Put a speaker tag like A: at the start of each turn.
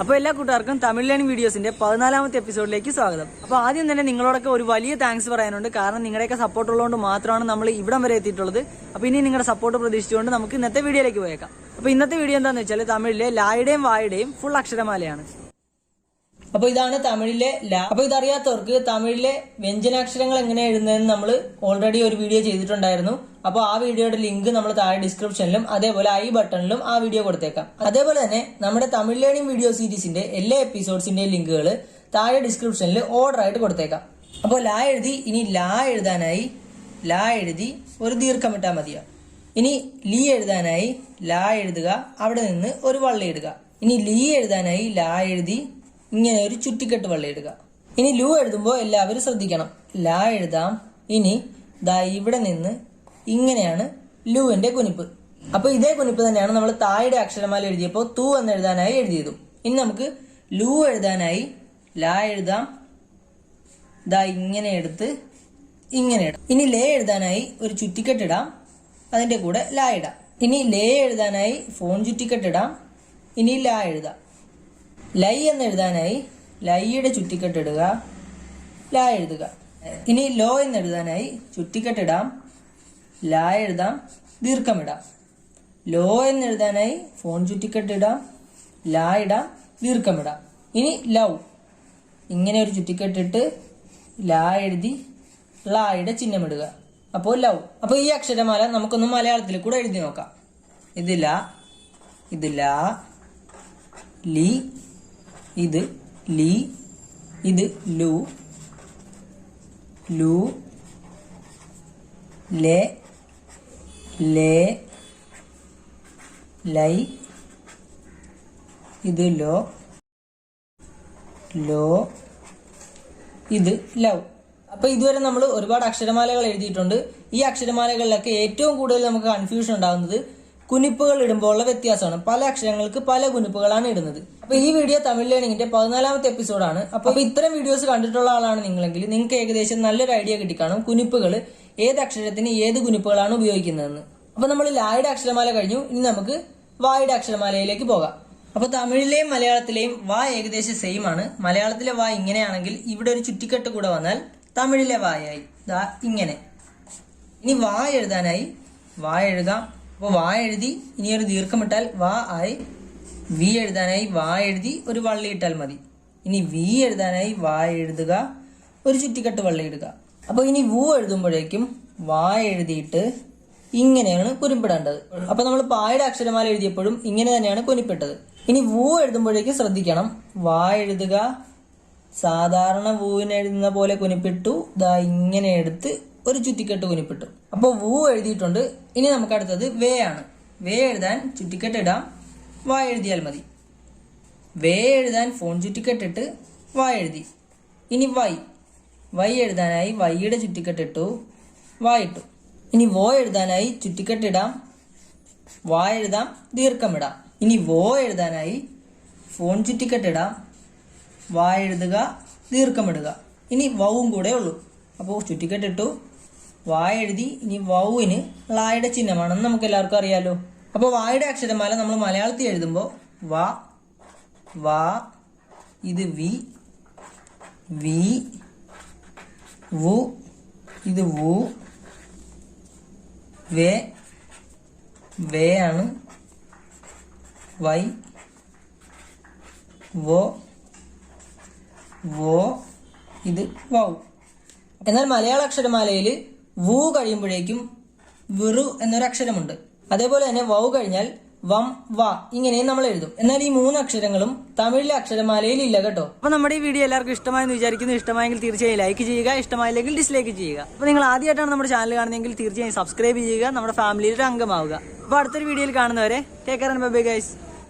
A: അപ്പോൾ എല്ലാ കൂട്ടുകാർക്കും തമിഴ് ലേണിംഗ് വീഡിയോസിന്റെ 14ാമത്തെ എപ്പിസോഡിലേക്ക് സ്വാഗതം. അപ്പോൾ ആദ്യം തന്നെ നിങ്ങളോടൊക്കെ ഒരു വലിയ താങ്ക്സ് പറയാനുണ്ട്. കാരണം നിങ്ങളുടെയൊക്കെ സപ്പോർട്ട് ഉള്ളതുകൊണ്ട് മാത്രമാണ് നമ്മൾ ഇവിടം വരെ എത്തിയിട്ടുള്ളത്. അപ്പോൾ ഇനി നിങ്ങളുടെ സപ്പോർട്ട് പ്രതീക്ഷിച്ചുകൊണ്ട് നമുക്ക് ഇന്നത്തെ വീഡിയോയിലേക്ക് പോയേക്കാം. അപ്പോൾ ഇന്നത്തെ വീഡിയോ എന്താണെന്ന് വെച്ചാൽ തമിഴിലെ ലായുടെയും വായുടെയും ഫുൾ അക്ഷരമാലയാണ്. അപ്പോൾ ഇതാണ് തമിഴിലെ ല. അപ്പോൾ ഇതറിയാത്തവർക്ക് തമിഴിലെ വ്യഞ്ജനാക്ഷരങ്ങൾ എങ്ങനെ എഴുതുന്നതെന്ന് നമ്മൾ ഓൾറെഡി ഒരു വീഡിയോ ചെയ്തിട്ടുണ്ടായിരുന്നു. അപ്പോൾ ആ വീഡിയോയുടെ ലിങ്ക് നമ്മൾ താഴെ ഡിസ്ക്രിപ്ഷനിലും അതേപോലെ ഐ ബട്ടണിലും ആ വീഡിയോ കൊടുത്തേക്കാം. അതേപോലെ തന്നെ നമ്മുടെ തമിഴ് ലേണിംഗ് വീഡിയോ സീരീസിന്റെ എല്ലാ എപ്പിസോഡ്സിന്റെയും ലിങ്കുകൾ താഴെ ഡിസ്ക്രിപ്ഷനിൽ ഓർഡർ ആയിട്ട് കൊടുത്തേക്കാം. അപ്പോൾ ല എഴുതി ഇനി ല എഴുതാനായി ല എഴുതി ഒരു ദീർഘമിട്ടാൽ മതിയാ. ഇനി ലി എഴുതാനായി ല എഴുതുക, അവിടെ നിന്ന് ഒരു വള്ളി ഇടുക. ഇനി ലീ എഴുതാനായി ല എഴുതി ഇങ്ങനെ ഒരു ചുറ്റിക്കെട്ട് വള്ളി ഇടുക. ഇനി ലു എഴുതുമ്പോൾ എല്ലാവരും ശ്രദ്ധിക്കണം. ല എഴുതാം. ഇനി ദാ ഇവിടെ നിന്ന് ഇങ്ങനെയാണ് ലുവിന്റെ കുനിപ്പ്. അപ്പൊ ഇതേ കുനിപ്പ് തന്നെയാണ് നമ്മൾ തായുടെ അക്ഷരമാല എഴുതിയപ്പോൾ തു എന്ന് എഴുതാനായി എഴുതിയതും. ഇനി നമുക്ക് ലു എഴുതാനായി ല എഴുതാം. ദാ ഇങ്ങനെ എടുത്ത് ഇങ്ങനെ ഇടാം. ഇനി ലേ എഴുതാനായി ഒരു ചുറ്റിക്കെട്ടിടാം, അതിന്റെ കൂടെ ല ഇടാം. ഇനി ലേ എഴുതാനായി ഫോൺ ചുറ്റിക്കെട്ടിടാം. ഇനി ല എഴുതാം. ലൈ എന്ന് എഴുതാനായി ലൈയുടെ ചുറ്റിക്കെട്ടിടുക, ല എഴുതുക. ഇനി ലോ എന്ന് എഴുതാനായി ചുറ്റിക്കെട്ടിടാം, ല എഴുതാം, ദീർഘമിടാം. ലോ എന്ന് എഴുതാനായി ഫോൺ ചുറ്റിക്കെട്ടിടാം, ല ഇടാം, ദീർഘമിടാം. ഇനി ലവ് ഇങ്ങനെ ഒരു ചുറ്റിക്കെട്ടിട്ട് ല എഴുതി ളയുടെ ചിഹ്നമിടുക, അപ്പോൾ ലവ്. അപ്പോൾ ഈ അക്ഷരമാല നമുക്കൊന്ന് മലയാളത്തിൽ കൂടെ എഴുതി നോക്കാം. ഇത് ല, ഇത് ല, ലി, ഇത് ലി, ഇത് ലു, ലു, ലേ, ലേ, ലൈ, ഇത് ലോ, ലോ, ഇത് ലവ്. അപ്പൊ ഇതുവരെ നമ്മൾ ഒരുപാട് അക്ഷരമാലകൾ എഴുതിയിട്ടുണ്ട്. ഈ അക്ഷരമാലകളിലൊക്കെ ഏറ്റവും കൂടുതൽ നമുക്ക് കൺഫ്യൂഷൻ ഉണ്ടാകുന്നത് കുനിപ്പുകൾ ഇടുമ്പോൾ ഉള്ള വ്യത്യാസമാണ്. പല അക്ഷരങ്ങൾക്ക് പല കുനിപ്പുകളാണ് ഇടുന്നത്. അപ്പൊ ഈ വീഡിയോ തമിഴ് ലേണിംഗിന്റെ 14ാമത്തെ എപ്പിസോഡാണ്. അപ്പൊ ഇത്തരം വീഡിയോസ് കണ്ടിട്ടുള്ള ആളാണ് നിങ്ങളെങ്കിൽ നിങ്ങൾക്ക് ഏകദേശം നല്ലൊരു ഐഡിയ കിട്ടിക്കാണും കുനിപ്പുകൾ ഏത് അക്ഷരത്തിന് ഏത് കുനിപ്പുകളാണ് ഉപയോഗിക്കുന്നതെന്ന്. അപ്പൊ നമ്മൾ ലായുടെ അക്ഷരമാല കഴിഞ്ഞു. ഇനി നമുക്ക് വായുടെ അക്ഷരമാലയിലേക്ക് പോകാം. അപ്പൊ തമിഴിലെയും മലയാളത്തിലെയും വാ ഏകദേശം സെയിം ആണ്. മലയാളത്തിലെ വാ ഇങ്ങനെയാണെങ്കിൽ ഇവിടെ ഒരു ചുറ്റിക്കെട്ട് കൂടെ വന്നാൽ തമിഴിലെ വായായി ദാ ഇങ്ങനെ. ഇനി വാ എഴുതാനായി വാ എഴുതാം. അപ്പോൾ വാ എഴുതി ഇനി ഒരു ദീർഘമിട്ടാൽ വാ ആയി. വി എഴുതാനായി വാ എഴുതി ഒരു വള്ളി ഇട്ടാൽ മതി. ഇനി വി എഴുതാനായി വാ എഴുതുക, ഒരു ചുറ്റിക്കെട്ട് വള്ളി ഇടുക. അപ്പോൾ ഇനി വു എഴുതുമ്പോഴേക്കും വാ എഴുതിയിട്ട് ഇങ്ങനെയാണ് കുനിപ്പിടേണ്ടത്. അപ്പൊ നമ്മൾ പായുടെ അക്ഷരമാല എഴുതിയപ്പോഴും ഇങ്ങനെ തന്നെയാണ് കുനിപ്പിട്ടത്. ഇനി വു എഴുതുമ്പോഴേക്കും ശ്രദ്ധിക്കണം. വാ എഴുതുക, സാധാരണ വൂവിന് എഴുതുന്ന പോലെ കുനിപ്പിട്ടു, ദാ ഇങ്ങനെ എടുത്ത് ഒരു ചുറ്റിക്കെട്ട് കുനിപ്പിട്ടു. അപ്പോൾ വൂ എഴുതിയിട്ടുണ്ട്. ഇനി നമുക്ക് അടുത്തത് വേ ആണ്. വേ എഴുതാൻ ചുറ്റിക്കെട്ട് ഇടാം, വാ എഴുതിയാൽ മതി. വേ എഴുതാൻ ഫോൺ ചുറ്റിക്കെട്ടിട്ട് വാ എഴുതി. ഇനി വൈ വൈ എഴുതാനായി വൈയുടെ ചുറ്റിക്കെട്ടിട്ടു, വാ ഇട്ടു. ഇനി വോ എഴുതാനായി ചുറ്റിക്കെട്ടിടാം, വാ എഴുതാം, ദീർഘമിടാം. ഇനി വോ എഴുതാനായി ഫോൺ ചുറ്റിക്കെട്ടിടാം, വാ എഴുതുക, ദീർഘമിടുക. ഇനി വവും കൂടെ ഉള്ളൂ. അപ്പോൾ ചുറ്റിക്കെട്ടിട്ടു, വാ എഴുതി. ഇനി വൗവിന് ളായുടെ ചിഹ്നമാണെന്ന് നമുക്ക് എല്ലാവർക്കും അറിയാലോ. അപ്പോൾ വായുടെ അക്ഷരമാല നമ്മൾ മലയാളത്തിൽ എഴുതുമ്പോൾ വാ, വാ, ഇത് വി, വി, വു, ഇത് വു, വേ, വേ ആണ്, വൈ, വോ, വോ, ഇത് വൗ. എന്നാൽ മലയാള അക്ഷരമാലയിൽ വു കഴിയുമ്പോഴേക്കും വിറു എന്നൊരു അക്ഷരമുണ്ട്. അതേപോലെ തന്നെ വൗ കഴിഞ്ഞാൽ വം, വ ഇങ്ങനെയും നമ്മൾ എഴുതും. എന്നാൽ ഈ 3 അക്ഷരങ്ങളും തമിഴിലെ അക്ഷരമാലയിൽ ഇല്ല കേട്ടോ. അപ്പൊ നമ്മുടെ ഈ വീഡിയോ എല്ലാവർക്കും ഇഷ്ടമായെന്ന് വിചാരിക്കുന്നു. ഇഷ്ടമായെങ്കിൽ തീർച്ചയായും ലൈക്ക് ചെയ്യുക, ഇഷ്ടമായില്ലെങ്കിൽ ഡിസ്ലൈക്ക് ചെയ്യുക. അപ്പൊ നിങ്ങൾ ആദ്യമായിട്ടാണ് നമ്മുടെ ചാനൽ കാണുന്നതെങ്കിൽ തീർച്ചയായും സബ്സ്ക്രൈബ് ചെയ്യുക, നമ്മുടെ ഫാമിലിയിൽ ഒരു അംഗമാവുക. അപ്പൊ അടുത്തൊരു വീഡിയോയിൽ കാണുന്നവരെ take care and bye bye guys.